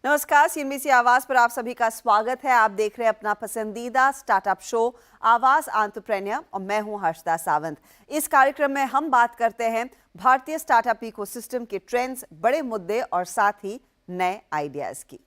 नमस्कार, सीएनबीसी आवाज पर आप सभी का स्वागत है। आप देख रहे हैं अपना पसंदीदा स्टार्टअप शो आवाज एंटरप्रेन्योर और मैं हूं हर्षदा सावंत। इस कार्यक्रम में हम बात करते हैं भारतीय स्टार्टअप इकोसिस्टम के ट्रेंड्स, बड़े मुद्दे और साथ ही नए आइडियाज की।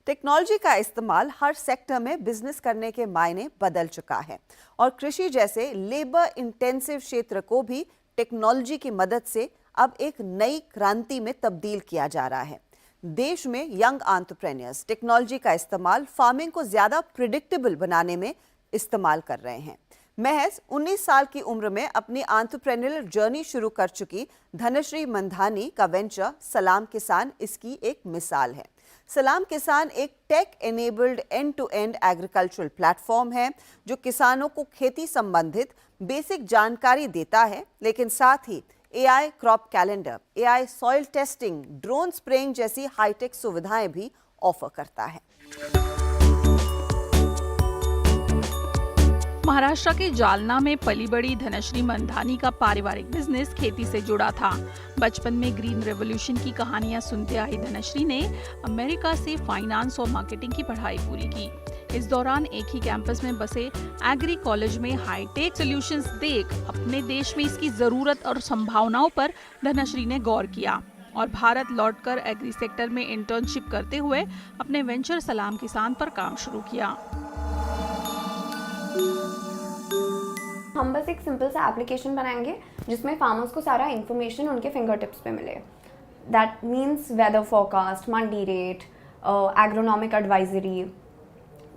टेक्नोलॉजी का इस्तेमाल हर सेक्टर में बिजनेस करने के मायने बदल चुका है और कृषि जैसे लेबर इंटेंसिव क्षेत्र को भी टेक्नोलॉजी की मदद से अब एक नई क्रांति में तब्दील किया जा रहा है। देश में यंग एंटरप्रेन्योर्स टेक्नोलॉजी का इस्तेमाल फार्मिंग को ज्यादा प्रिडिक्टेबल बनाने में इस्तेमाल कर रहे हैं। महज 19 साल की उम्र में अपनी एंटरप्रेन्योरियल जर्नी शुरू कर चुकी धनश्री मंधानी का वेंचर सलाम किसान इसकी एक मिसाल है। सलाम किसान एक tech enabled end to end agricultural platform है जो किसानों को खेती संबंधित बेसिक जानकारी देता है, लेकिन साथ ही AI crop calendar, AI soil testing, drone spraying जैसी हाईटेक सुविधाएं भी ऑफर करता है। महाराष्ट्र के जालना में पली बड़ी धनश्री मंधानी का पारिवारिक बिजनेस खेती से जुड़ा था। बचपन में ग्रीन रेवोल्यूशन की कहानियां सुनते आई धनश्री ने अमेरिका से फाइनेंस और मार्केटिंग की पढ़ाई पूरी की। इस दौरान एक ही कैंपस में बसे एग्री कॉलेज में हाईटेक सॉल्यूशंस देख अपने देश में इसकी जरूरत और संभावनाओं पर धनश्री ने गौर किया और भारत लौटकर एग्री सेक्टर में इंटर्नशिप करते हुए अपने वेंचर सलाम किसान पर काम शुरू किया। हम बस एक सिंपल सा एप्लीकेशन बनाएंगे जिसमें फार्मर्स को सारा इन्फॉर्मेशन उनके फिंगर टिप्स पे मिले। That means weather forecast, mandi rate, agronomic advisory.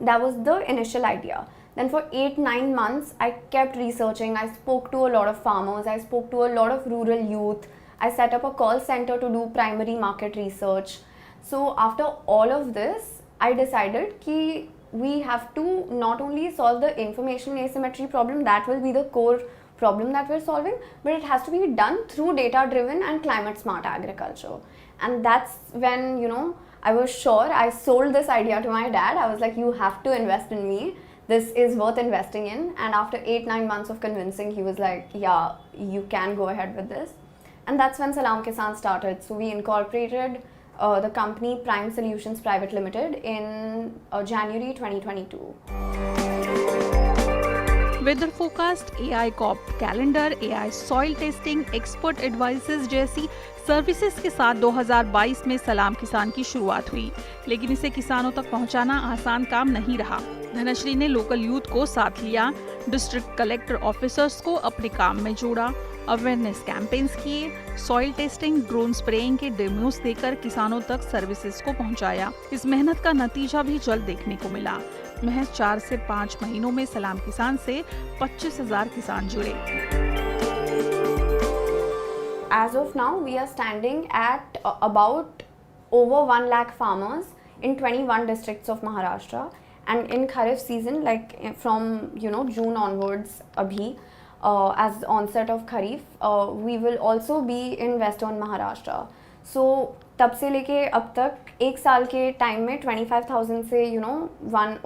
That was the initial idea. Then for 8-9 months, I kept researching. I spoke to a lot of farmers. I spoke to a lot of rural youth. I set up a call center to do primary market research. So after all of this, I decided that we have to not only solve the information asymmetry problem, that will be the core problem that we're solving, but it has to be done through data-driven and climate-smart agriculture. And that's when, I was sure. I sold this idea to my dad. I was like, you have to invest in me. This is worth investing in. And after 8-9 months of convincing, he was like, yeah, you can go ahead with this. And that's when Salam Kisan started. So we incorporated the company Prime Solutions Private Limited in January 2022. Weather forecast, AI crop calendar, AI soil testing, expert advices जैसी services के साथ 2022 में सलाम किसान की शुरुआत हुई, लेकिन इसे किसानों तक पहुंचाना आसान काम नहीं रहा। धनश्री ने लोकल यूथ को साथ लिया, डिस्ट्रिक्ट कलेक्टर ऑफिसर्स को अपने काम में जोड़ा, अवेयरनेस कैंपेन्स किए, सॉइल टेस्टिंग, ड्रोन स्प्रेइंग के डेमोस देकर किसानों तक सर्विसेज को पहुंचाया। इस मेहनत का नतीजा भी जल्द देखने को मिला। महज 4 से 5 महीनों में सलाम किसान से 25,000 किसान जुड़े। As of now, we are standing at about over 1 lakh farmers in 21 districts of Maharashtra. And in Kharif season, like from June onwards, as onset of Kharif, we will also be in Western Maharashtra. So तब से लेके अब तक एक साल के time में 25,000 से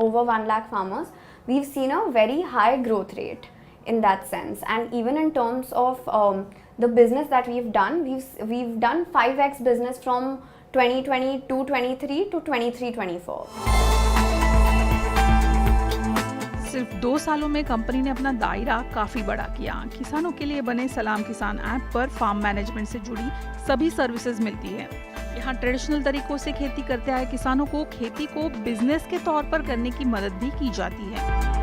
over 1 lakh farmers, we've seen a very high growth rate in that sense. And even in terms of the business that we've done, we've done 5x business from 2022-23 to 23-24. सिर्फ 2 सालों में कंपनी ने अपना दायरा काफी बड़ा किया। किसानों के लिए बने सलाम किसान ऐप पर फार्म मैनेजमेंट से जुड़ी सभी सर्विसेज मिलती है। यहाँ ट्रेडिशनल तरीकों से खेती करते आए किसानों को खेती को बिजनेस के तौर पर करने की मदद भी की जाती है।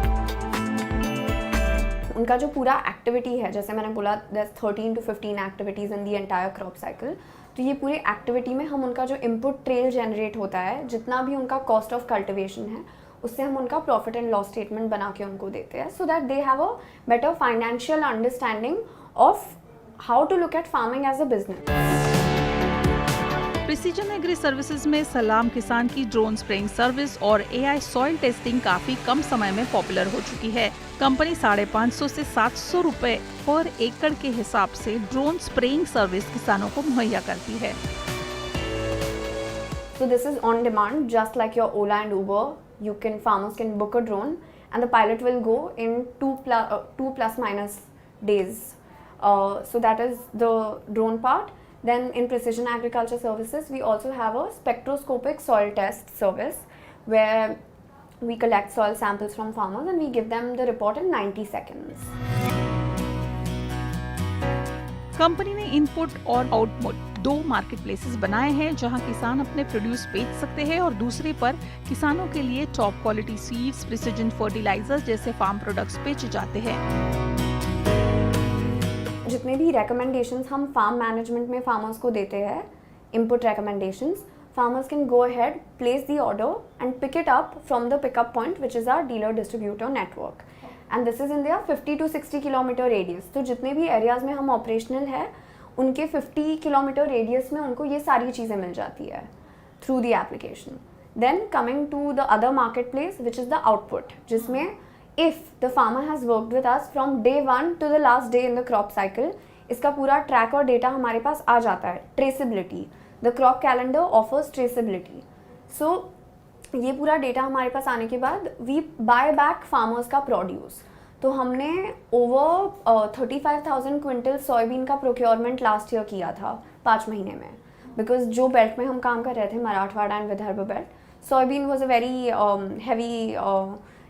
उनका जो पूरा एक्टिविटी है, जैसे मैंने बोला, 13 to 15 activities in the entire crop cycle. तो ये पूरी एक्टिविटी में हम उनका जो इनपुट ट्रेल जनरेट होता है, जितना भी उनका कॉस्ट ऑफ कल्टिवेशन है, उससे हम उनका प्रॉफिट एंड लॉस स्टेटमेंट बना के उनको देते हैं, so that they have a better financial understanding of how to look at farming as a business. Precision agri services में सलाम किसान की ड्रोन स्प्रेइंग सर्विस और एआई सॉइल टेस्टिंग काफी कम समय में पॉपुलर हो चुकी है। कंपनी 550 से 700 रुपए पर एकड़ के हिसाब से ड्रोन स्प्रेइंग सर्विस किसानों को मुहैया करती है। So this is on demand, just like your Ola and Uber. Farmers can book a drone, and the pilot will go in 2 plus minus days. So that is the drone part. Then in precision agriculture services, we also have a spectroscopic soil test service where we collect soil samples from farmers and we give them the report in 90 seconds. Company ने input और output 2 market places बनाए हैं जहां किसान अपने produce बेच सकते हैं और दूसरे पर किसानों के लिए top quality seeds, precision fertilizers जैसे फार्म प्रोडक्ट्स बेचे जाते हैं। जितने भी recommendations हम फार्म मैनेजमेंट में फार्मर्स को देते हैं, input recommendations, farmers can go ahead, place the order and pick it up from the pickup point which is our dealer distributor network. And this is in their 50 to 60 kilometre radius. तो जितने भी areas में हम operational है उनके 50 kilometre radius में उनको ये सारी चीज़ें मिल जाती है through the application. Then coming to the other market place which is the output, जिसमें if the farmer has worked with us from day 1 to the last day in the crop cycle, इसका पूरा track और data हमारे पास आ जाता है। Traceability, the crop calendar offers traceability. So ये पूरा डेटा हमारे पास आने के बाद वी बाय बैक फार्मर्स का प्रोड्यूस। तो हमने ओवर 35,000 क्विंटल सोयाबीन का प्रोक्योरमेंट लास्ट ईयर किया था 5 महीने में, बिकॉज जो बेल्ट में हम काम कर रहे थे, Marathwada and Vidarbha belt, soybean was a very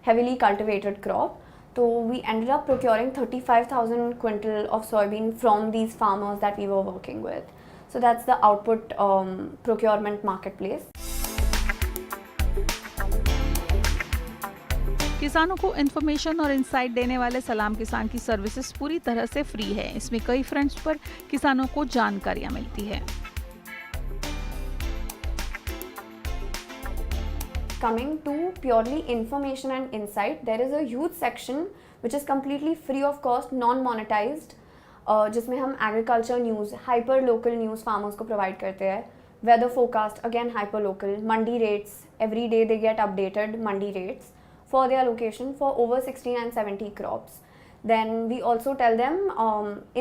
heavily cultivated crop. So we ended up procuring 35,000 quintal of soybean from these farmers that we were working with. So that's the output procurement marketplace. किसानों को information और insight देने वाले सलाम किसान की services पूरी तरह से फ्री है। इसमें कई फ्रंट्स पर किसानों को जानकारियां मिलती है। Coming to purely information and insight, there is a huge section which is completely free of cost, non-monetized, जिसमें हम agriculture news, hyper local news farmers को प्रोवाइड करते हैं, weather forecast again hyper local, mandi rates, every day they get updated mandi rates for their location for over 60 and 70 crops. Then we also tell them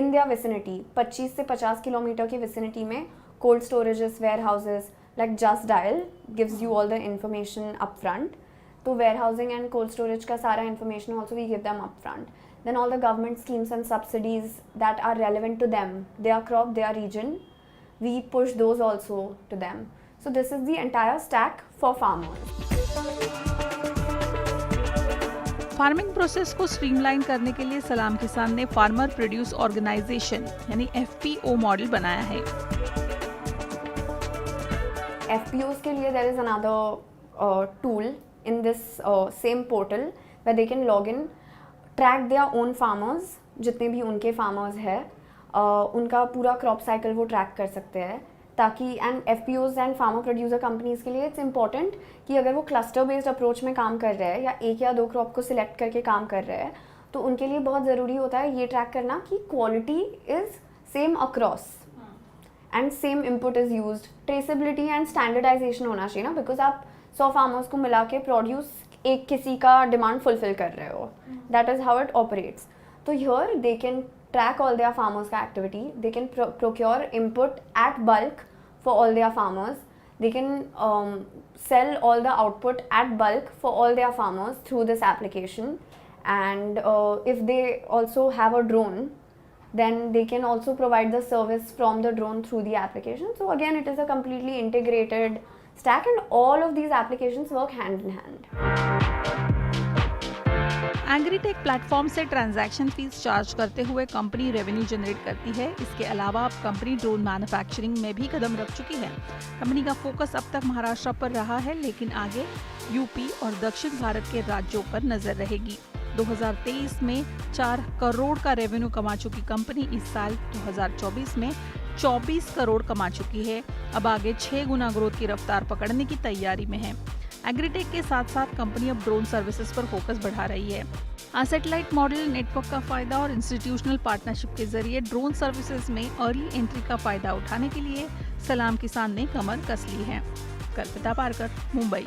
in their vicinity, 25 से 50 kilometre की vicinity में cold storages, warehouses, like Just Dial gives you all the information up front. तो warehousing and cold storage का सारा information also we give them up front. Then all the government schemes and subsidies that are relevant to them, their crop, their region, we push those also to them. So this is the entire stack for farmers. Farming process को streamline करने के लिए सलाम किसान ने farmer produce organisation यानी FPO model बनाया है। FPOs के लिए there is another tool in this same portal where they can log in, track their own farmers, जितने भी उनके farmers हैं, उनका पूरा crop cycle वो track कर सकते हैं, ताकि and FPOs and farmer producer companies के लिए इट्स इंपॉर्टेंट कि अगर वो क्लस्टर बेस्ड अप्रोच में काम कर रहे हैं या 1 या 2 क्रॉप को सिलेक्ट करके काम कर रहे हैं, तो उनके लिए बहुत ज़रूरी होता है ये ट्रैक करना कि quality is same across and same input is used. Traceability and standardisation होना चाहिए ना, बिकॉज आप 100 फार्मर्स को मिला के प्रोड्यूस एक किसी का डिमांड फुलफिल कर रहे हो, that is how it operates. तो here they can track all their farmers का activity, they can procure input at bulk for all their farmers, they can sell all the output at bulk for all their farmers through this application, and if they also have a drone, then they can also provide the service from the drone through the application. So again, it is a completely integrated stack and all of these applications work hand in hand. Agritech platform से transaction fees charge करते हुए company revenue generate करती है। इसके अलावा अब company drone manufacturing में भी कदम रख चुकी है। कंपनी का फोकस अब तक महाराष्ट्र पर रहा है, लेकिन आगे यूपी और दक्षिण भारत के राज्यों पर नजर रहेगी। 2023 में 4 करोड़ का रेवेन्यू कमा चुकी कंपनी इस साल 2024 में 24 करोड़ कमा चुकी है। अब आगे 6 गुना ग्रोथ की रफ्तार पकड़ने की तैयारी में है। एग्रीटेक के साथ साथ कंपनी अब ड्रोन सर्विसेज पर फोकस बढ़ा रही है। सैटेलाइट मॉडल नेटवर्क का फायदा और इंस्टीट्यूशनल पार्टनरशिप के जरिए ड्रोन सर्विसेज में अर्ली एंट्री का फायदा उठाने के लिए सलाम किसान ने कमर कस ली है। कल्पिता पारकर, मुंबई।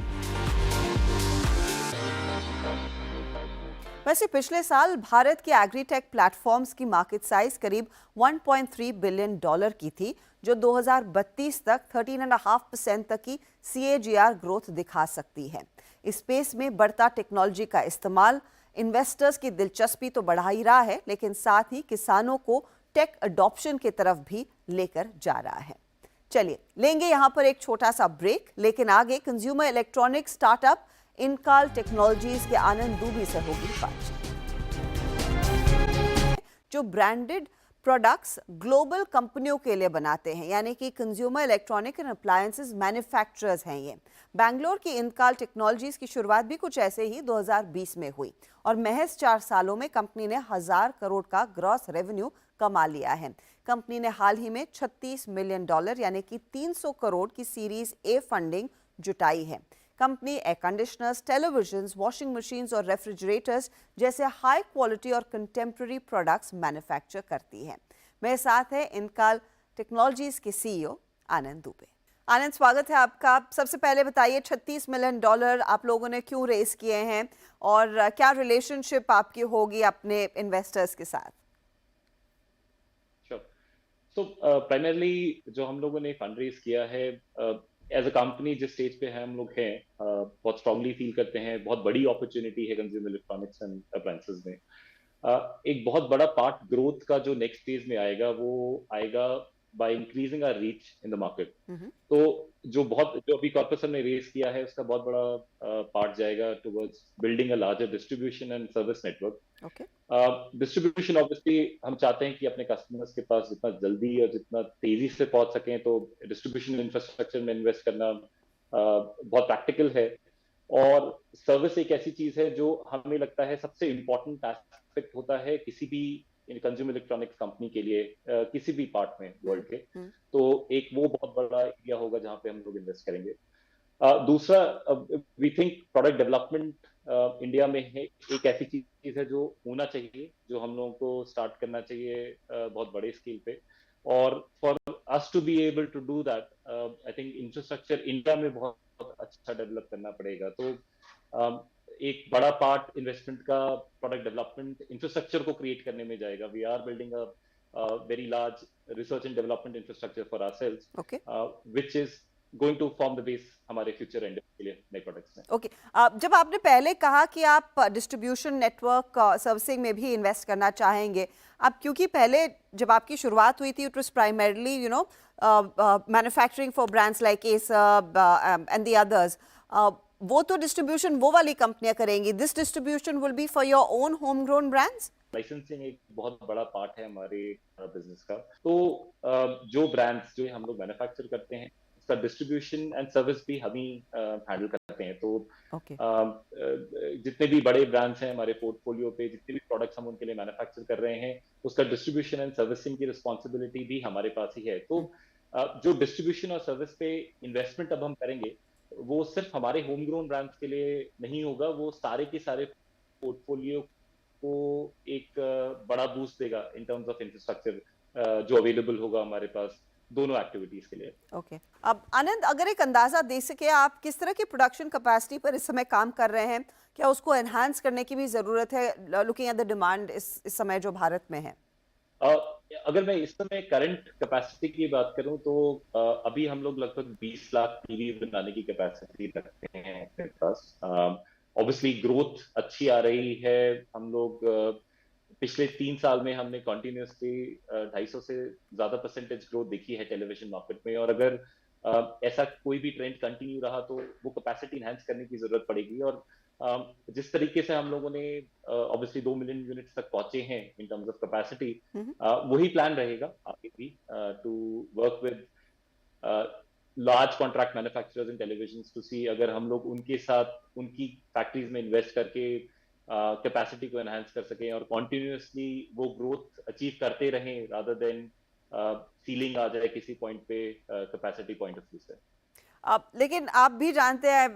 वैसे पिछले साल भारत के एग्रीटेक प्लेटफॉर्म्स की मार्केट साइज करीब $1.3 बिलियन की थी, जो 2032 तक 13.5% तक की CAGR ग्रोथ दिखा सकती है। इस स्पेस में बढ़ता टेक्नोलॉजी का इस्तेमाल इन्वेस्टर्स की दिलचस्पी तो बढ़ा ही रहा है, लेकिन साथ ही किसानों को टेक अडॉप्शन की तरफ भी लेकर जा रहा है। चलिए लेंगे यहां पर एक छोटा सा ब्रेक, लेकिन आगे कंज्यूमर इलेक्ट्रॉनिक स्टार्टअप इनकाल टेक्नोलॉजीज के आनंद दूबी से होगी बातचीत। जो ब्रांडेड प्रोडक्ट्स ग्लोबल कंपनियों के लिए बनाते हैं, यानी कि consumer electronic and appliances manufacturers हैं ये। बैंगलोर की इनकाल टेक्नोलॉजीज की शुरुआत भी कुछ ऐसे ही 2020 में हुई और महज 4 सालों में कंपनी ने 1000 करोड़ का ग्रॉस रेवेन्यू कमा लिया है। कंपनी ने हाल ही में $36 मिलियन यानी कि 300 करोड़ की सीरीज ए फंडिंग जुटाई है। Company air conditioners, televisions, washing machines और रेफ्रिजरेटर्स जैसे हाई क्वालिटी और कंटेम्प्रेरी प्रोडक्ट्स मैन्युफैक्चर करती है। मेरे साथ है इनकाल टेक्नोलॉजीज के सीईओ आनंद दुबे। आनंद, स्वागत है आपका। सबसे पहले बताइए $36 मिलियन आप लोगों ने क्यों रेस किए हैं और क्या रिलेशनशिप आपकी होगी अपने इन्वेस्टर्स के साथ? सो प्राइमरली जो हम लोगों ने फंड रेज किया है, एज अ कंपनी जिस स्टेज पे है हम लोग हैं, बहुत स्ट्रांगली फील करते हैं बहुत बड़ी अपॉर्चुनिटी है कंज्यूमर इलेक्ट्रॉनिक्स एंड अप्लायंसेस में। एक बहुत बड़ा पार्ट ग्रोथ का जो नेक्स्ट फेज में आएगा वो आएगा by increasing our reach in the market. तो जो अभी कॉर्पस ने रेज किया है उसका बहुत बड़ा पार्ट जाएगा towards building a larger distribution and service network. Distribution obviously हम चाहते हैं कि अपने कस्टमर्स के पास जितना जल्दी और जितना तेजी से पहुंच सकें, तो डिस्ट्रीब्यूशन इंफ्रास्ट्रक्चर में इन्वेस्ट करना बहुत प्रैक्टिकल है। और सर्विस एक ऐसी चीज है जो हमें लगता है सबसे इम्पोर्टेंट एस्पेक्ट होता है किसी भी कंज्यूमर इलेक्ट्रॉनिक्स कंपनी के लिए, किसी भी पार्ट में वर्ल्ड के। तो एक वो बहुत बड़ा एरिया होगा जहां पे हम लोग इन्वेस्ट करेंगे। दूसरा, we think product development India में है एक ऐसी चीज है जो होना चाहिए, जो हम लोगों को स्टार्ट करना चाहिए बहुत बड़े स्केल पे। और for us to be able to do that, I think infrastructure India में बहुत अच्छा डेवलप करना पड़ेगा। तो एक बड़ा पार्ट इन्वेस्टमेंट का प्रोडक्ट डेवलपमेंट इंफ्रास्ट्रक्चर को क्रिएट करने में जाएगा। We are building a very large research and development infrastructure for ourselves, which is going to form the base हमारे फ्यूचर एंड के लिए नए प्रोडक्ट्स में। ओके, जब आपने पहले कहा कि आप डिस्ट्रीब्यूशन नेटवर्क सर्विसिंग में भी इन्वेस्ट करना चाहेंगे, आप क्योंकि पहले जब आपकी शुरुआत हुई थी it was primarily manufacturing for brands like Acer and the others, वो तो डिस्ट्रीब्यूशन वो वाली कंपनियां करेंगी। This distribution will be for your own home grown brands. Licensing एक बहुत बड़ा पार्ट है हमारे बिजनेस का। तो जो ब्रांड्स जो हम लोग मैन्युफैक्चर करते हैं उसका डिस्ट्रीब्यूशन एंड सर्विस भी हम ही हैंडल करते हैं। तो जितने भी बड़े ब्रांड्स हैं हमारे पोर्टफोलियो पे, जितने भी प्रोडक्ट्स हम उनके लिए मैन्युफैक्चर कर रहे हैं, उसका डिस्ट्रीब्यूशन एंड सर्विसिंग की रिस्पॉन्सिबिलिटी भी हमारे पास ही है। तो जो डिस्ट्रीब्यूशन और सर्विस पे इन्वेस्टमेंट अब हम करेंगे वो सिर्फ हमारे होम ग्रोन ब्रांड्स के लिए नहीं होगा, वो सारे के सारे पोर्टफोलियो को एक बड़ा बूस्ट देगा इन टर्म्स ऑफ इंफ्रास्ट्रक्चर जो अवेलेबल होगा हमारे पास दोनों एक्टिविटीज के लिए। ओके, अब आनंद, अगर एक अंदाजा दे सके आप किस तरह की प्रोडक्शन कैपेसिटी पर इस समय काम कर रहे हैं, क्या उसको एनहांस करने की भी जरूरत है लुकिंग एट द डिमांड इस समय जो भारत में है? अगर मैं इस समय करंट कैपेसिटी की बात करूं तो अभी हम लोग लगभग 20 लाख टीवी बनाने की कैपेसिटी रखते हैं अपने पास। ऑब्वियसली ग्रोथ अच्छी आ रही है। हम लोग पिछले 3 साल में हमने कंटिन्यूअसली 250 से ज्यादा परसेंटेज ग्रोथ देखी है टेलीविजन मार्केट में। और अगर ऐसा कोई भी ट्रेंड कंटिन्यू रहा तो वो कैपेसिटी एनहांस करने की जरूरत पड़ेगी। और जिस तरीके से हम लोगों ने ऑब्वियसली 2 मिलियन यूनिट्स तक पहुंचे हैं इन टर्म्स ऑफ कैपेसिटी, वही प्लान रहेगा आगे भी to work with large contract manufacturers in television to see अगर हम लोग उनके साथ उनकी फैक्ट्रीज में इन्वेस्ट करके कैपेसिटी को एनहांस कर सकें और कॉन्टिन्यूअसली वो ग्रोथ अचीव करते रहें रादर देन सीलिंग आ जाए किसी पॉइंट पे कैपेसिटी पॉइंट ऑफ व्यू से। लेकिन आप भी जानते हैं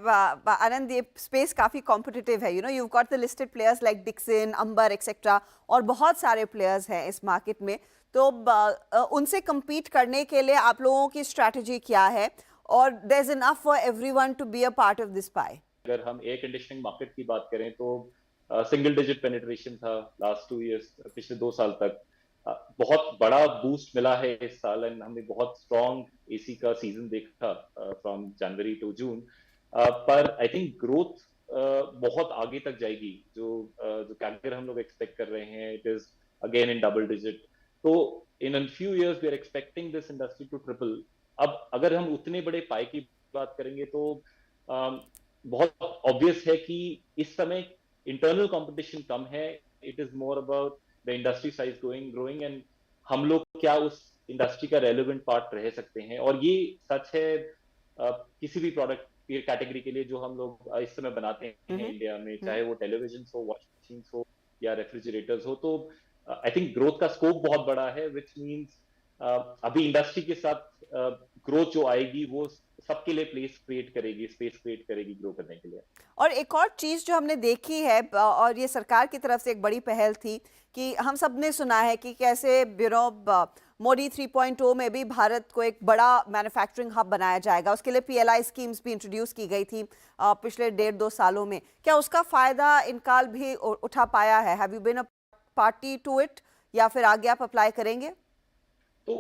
आनंद, ये स्पेस काफ़ी कॉम्पिटिटिव है। You got the listed players like Dixon, Amber etcetera, और बहुत सारे प्लेयर्स हैं इस मार्केट में। तो उनसे कम्पीट करने के लिए आप लोगों की स्ट्रैटेजी क्या है, और there is enough for everyone to be a part of this pie? अगर हम एयर कंडीशनिंग मार्केट की बात करें तो सिंगल डिजिट पेनिट्रेशन था लास्ट 2 इयर्स, पिछले 2 साल तक। बहुत बड़ा बूस्ट मिला है इस साल एंड हमने बहुत स्ट्रॉन्ग एसी का सीजन देखा फ्रॉम जनवरी टू जून। पर आई थिंक ग्रोथ बहुत आगे तक जाएगी। जो कैगर हम लोग एक्सपेक्ट कर रहे हैं it is again in double digit. तो in a few years we are expecting this industry to triple. अब अगर हम उतने बड़े पाई की बात करेंगे तो बहुत ऑब्वियस है कि इस समय इंटरनल कंपटीशन कम है. It is more about the industry size growing and हम लोग क्या उस इंडस्ट्री का रेलेवेंट पार्ट रह सकते हैं. और ये सच है किसी भी प्रोडक्ट कैटेगरी के लिए जो हम लोग इस समय बनाते हैं इंडिया में, चाहे वो टेलीविजन हो, वॉशिंग मशीन हो या रेफ्रिजरेटर्स हो. तो आई थिंक ग्रोथ का स्कोप बहुत बड़ा है, विच मीन्स अभी इंडस्ट्री के साथ ग्रोथ जो आएगी वो सबके लिए स्पेस क्रिएट करेगी ग्रो करने के लिए. और एक और चीज जो हमने देखी है और ये सरकार की तरफ से एक बड़ी पहल थी कि हम सब ने सुना है कि कैसे मोदी 3.0 में भी भारत को एक बड़ा मैन्युफैक्चरिंग हब बनाया जाएगा. उसके लिए PLI स्कीम्स भी इंट्रोड्यूस की गई थी पिछले 1.5-2 सालों में. क्या उसका फायदा इनकाल भी उठा पाया है? Have you been a party to it या फिर आगे आप अप्लाई करेंगे? तो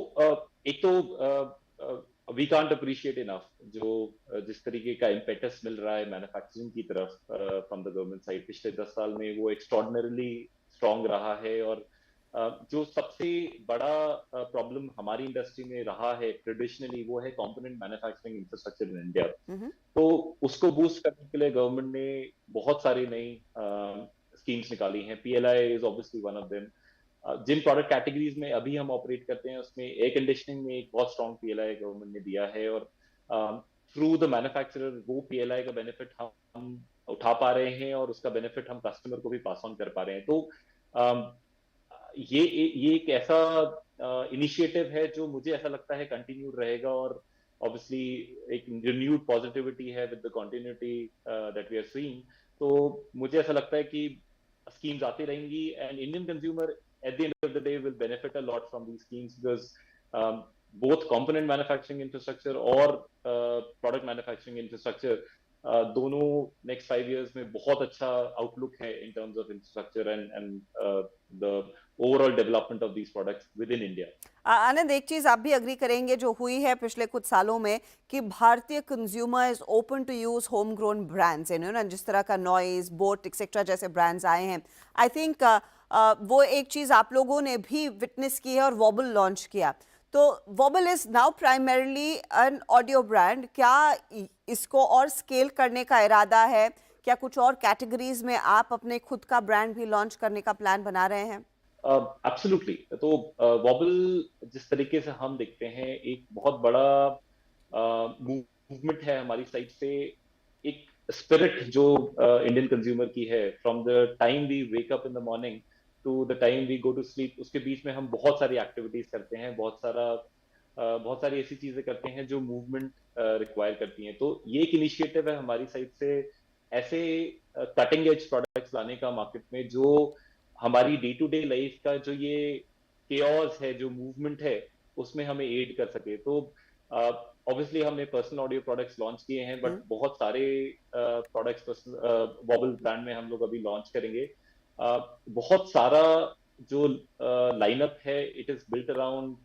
एक तो वी कांट अप्रिशिएट इनफ जो जिस तरीके का इम्पेटस मिल रहा है मैन्युफैक्चरिंग की तरफ फ्रॉम द गवर्नमेंट साइड पिछले 10 साल में, वो एक्स्ट्रॉर्डिनरीली स्ट्रांग रहा है. और जो सबसे बड़ा प्रॉब्लम हमारी इंडस्ट्री में रहा है ट्रेडिशनली वो है component manufacturing infrastructure in India. तो उसको बूस्ट करने के लिए गवर्नमेंट ने बहुत सारी नई स्कीम्स निकाली हैं. PLI is obviously one of them. जिन प्रोडक्ट कैटेगरीज में अभी हम ऑपरेट करते हैं उसमें एयर कंडीशनिंग में एक बहुत स्ट्रॉन्ग PLI गवर्नमेंट ने दिया है. और थ्रू द मैन्युफैक्चरर वो PLI का बेनिफिट हम उठा पा रहे हैं और उसका बेनिफिट हम कस्टमर को भी पास ऑन कर पा रहे हैं. तो ये एक ऐसा इनिशिएटिव है जो मुझे ऐसा लगता है कंटिन्यू रहेगा. और ऑब्वियसली एक रिन्यूड पॉजिटिविटी है with the continuity that we are seeing. तो मुझे ऐसा लगता है कि स्कीम्स आती रहेंगी and Indian consumer at the end of the day will benefit a lot from these schemes because both component manufacturing infrastructure or product manufacturing infrastructure दोनों next 5 years में बहुत अच्छा outlook है in terms of infrastructure and the overall development of these products within India. आनंद, एक चीज आप भी agree करेंगे जो हुई है पिछले कुछ सालों में कि भारतीय consumer is open to use home grown brands, ना जिस तरह का नॉइज, बोट एक्सेट्रा जैसे ब्रांड्स आए हैं. आई थिंक वो एक चीज आप लोगों ने भी विटनेस की है और वॉबल लॉन्च किया. तो vowel is now primarily an audio brand. क्या इसको और स्केल करने का इरादा है? क्या कुछ और कैटेगरीज में आप अपने खुद का ब्रांड भी लॉन्च करने का प्लान बना रहे हैं? एब्सोल्युटली. तो वॉबल जिस तरीके से हम देखते हैं एक बहुत बड़ा मूवमेंट है हमारी साइड से. एक स्पिरिट जो इंडियन कंज्यूमर की है, from the time we wake up in the morning to the time we go to sleep, उसके बीच में हम बहुत सारी एक्टिविटीज करते हैं, बहुत सारी ऐसी चीजें करते हैं जो मूवमेंट रिक्वायर करती हैं. तो ये एक इनिशिएटिव है हमारी साइड से ऐसे कटिंग एज प्रोडक्ट्स लाने का मार्केट में जो हमारी डे टू डे लाइफ का जो ये केओस है, जो मूवमेंट है, उसमें हमें एड कर सके. तो ऑब्वियसली हमने पर्सनल ऑडियो प्रोडक्ट्स लॉन्च किए हैं, बट बहुत सारे प्रोडक्ट्स वॉबल ब्रांड में हम लोग अभी लॉन्च करेंगे. बहुत सारा जो लाइनअप है इट इज बिल्ट अराउंड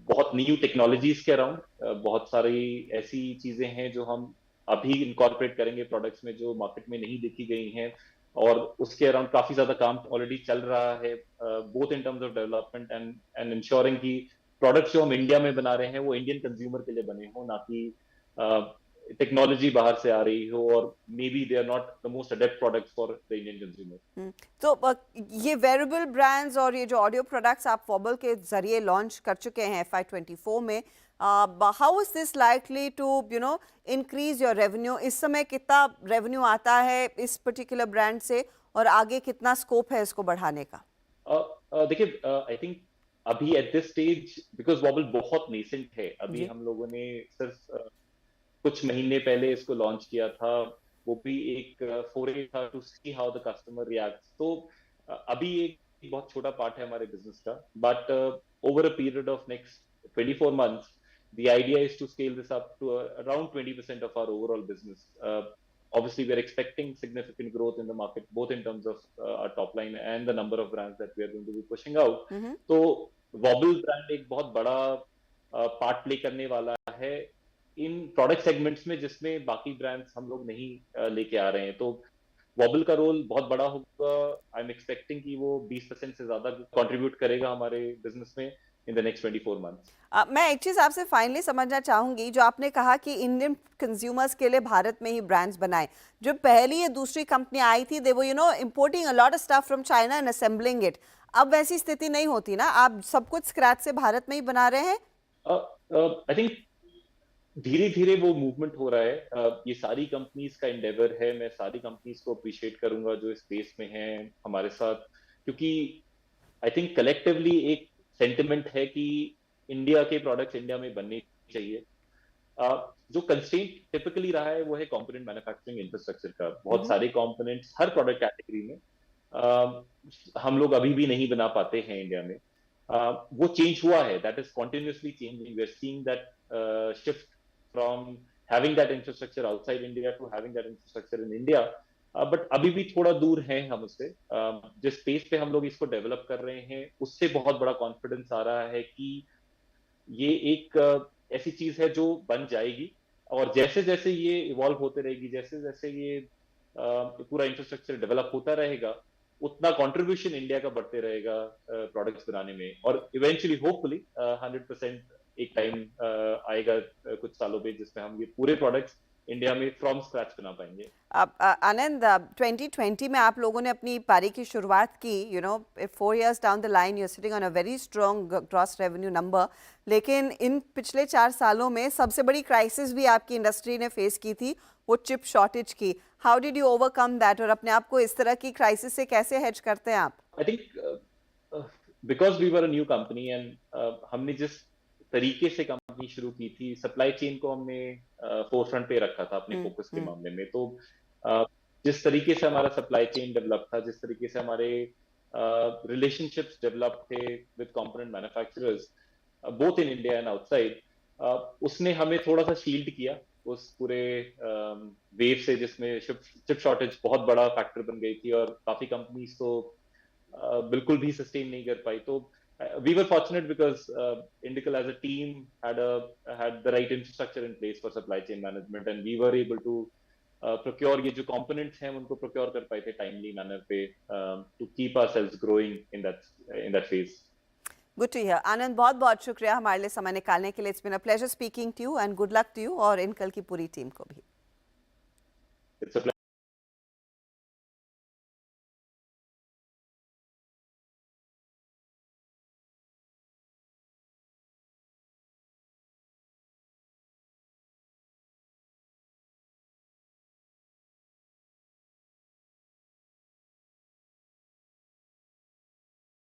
बहुत न्यू टेक्नोलॉजीज के अराउंड. बहुत सारी ऐसी चीजें हैं जो हम अभी इनकॉर्पोरेट करेंगे प्रोडक्ट्स में जो मार्केट में नहीं देखी गई हैं. और उसके अराउंड काफी ज्यादा काम ऑलरेडी चल रहा है, both in terms of development and ensuring कि प्रोडक्ट्स जो हम इंडिया में बना रहे हैं वो इंडियन कंज्यूमर के लिए बने हो, ना कि टेक्नोलॉजी बाहर से आ रही हो और maybe they are not the most adept products for the Indian consumer. तो ये वेरेबल ब्रांड्स और ये जो ऑडियो प्रोडक्ट्स आप वॉबल के जरिए लॉन्च कर चुके हैं FY24 में, how is this likely to increase your revenue? इस समय कितना रेवेन्यू आता है इस पर्टिकुलर ब्रांड से और आगे कितना स्कोप है इसको बढ़ाने का? देखिए, आई थिंक अभी at this stage because vowel बहुत नेसेंट है, अभी हम लोगों ने सिर्फ कुछ महीने पहले इसको लॉन्च किया था, वो भी एक फोरे था to see how the customer reacts. तो अभी एक बहुत छोटा पार्ट है हमारे बिजनेस का, but over a period of next 24 months the idea is to scale this up to around 20% of our overall business. Obviously we are expecting significant growth in the market both in terms of our top line and the number of brands that we are going to be pushing out. तो Wobble brand एक बहुत बड़ा part play करने वाला है इन product segments में जिसमें बाकी ब्रांड्स हम लोग नहीं लेके आ रहे हैं. तो वॉबल का रोल बहुत बड़ा होगा। आई एम एक्सपेक्टिंग कि वो 20% से ज्यादा कंट्रीब्यूट करेगा हमारे बिजनेस में इन द नेक्स्ट 24 मंथ्स। मैं एक चीज़ आपसे फाइनली समझना चाहूंगी, जो आपने कहा कि इंडियन कंज्यूमर्स के लिए भारत में ही ब्रांड्स बनाए। जो पहली या दूसरी कंपनी आई थी, दे वो importing a lot of stuff from China and assembling it. अब वैसी स्थिति नहीं होती ना, आप सब कुछ स्क्रैच से भारत में ही बना रहे हैं। आई थिंक धीरे धीरे वो मूवमेंट हो रहा है। ये सारी कंपनीज का एंडेवर है। मैं सारी कंपनीज को अप्रिशिएट करूंगा जो इस स्पेस में हैं हमारे साथ, क्योंकि आई थिंक कलेक्टिवली एक सेंटिमेंट है कि इंडिया के प्रोडक्ट्स इंडिया में बनने चाहिए। जो कंस्ट्रेंट टिपिकली रहा है वो है कंपोनेंट मैन्युफैक्चरिंग इंफ्रास्ट्रक्चर का। बहुत सारे कंपोनेंट्स हर प्रोडक्ट कैटेगरी में हम लोग अभी भी नहीं बना पाते हैं इंडिया में। वो चेंज हुआ है, that is continuously changing. We are seeing that shift from having that infrastructure outside India to having that infrastructure in India. But अभी भी थोड़ा दूर हैं हम उससे। जिस स्पेस पे हम लोग इसको डेवलप कर रहे हैं उससे बहुत बड़ा कॉन्फिडेंस आ रहा है कि ये एक ऐसी चीज है जो बन जाएगी, और जैसे जैसे ये इवॉल्व होते रहेगी, जैसे जैसे ये पूरा इंफ्रास्ट्रक्चर डेवलप होता रहेगा, उतना कंट्रीब्यूशन इंडिया का बढ़ते रहेगा प्रोडक्ट्स बनाने में। और इवेंचुअली होपफुली 100% एक टाइम आएगा कुछ सालों में जिसमें हम ये पूरे प्रोडक्ट्स इंडिया में फ्रॉम स्क्रैच बना पाएंगे। अब आनंद, 2020 में आप लोगों ने अपनी पारी की शुरुआत की। 4 years down the line, you are sitting on a very strong gross revenue number. लेकिन इन पिछले 4 सालों में सबसे बड़ी क्राइसिस भी आपकी इंडस्ट्री ने फेस की थी, वो चिप शॉर्टेज की। How did you overcome that, और अपने आप को इस तरह की क्राइसिस से कैसे हेज करते हैं आप? I think because we were a new company and हमने जिस तरीके से कंपनी शुरू की थी, सप्लाई चेन को हमने फोरफ्रंट पे रखा था अपने फोकस के मामले में। तो जिस तरीके से हमारा सप्लाई चेन डेवलप था, जिस तरीके से हमारे रिलेशनशिप्स डेवलप थे with component manufacturers both in India and outside, उसने हमें थोड़ा सा शील्ड किया उस पूरे वेव से जिसमें चिप शॉर्टेज बहुत बड़ा फैक्टर बन गई थी और काफी कंपनीज तो बिल्कुल भी सस्टेन नहीं कर पाई। तो we were fortunate because Indical as a team had the right infrastructure in place for supply chain management, and we were able to procure ये जो components हैं उनको procure कर पाए थे timely manner पे to keep ourselves growing in that phase. Good to hear Anand, बहुत बहुत शुक्रिया हमारे लिए समय निकालने के लिए। It's been a pleasure speaking to you and good luck to you और इनकल की पूरी टीम को भी।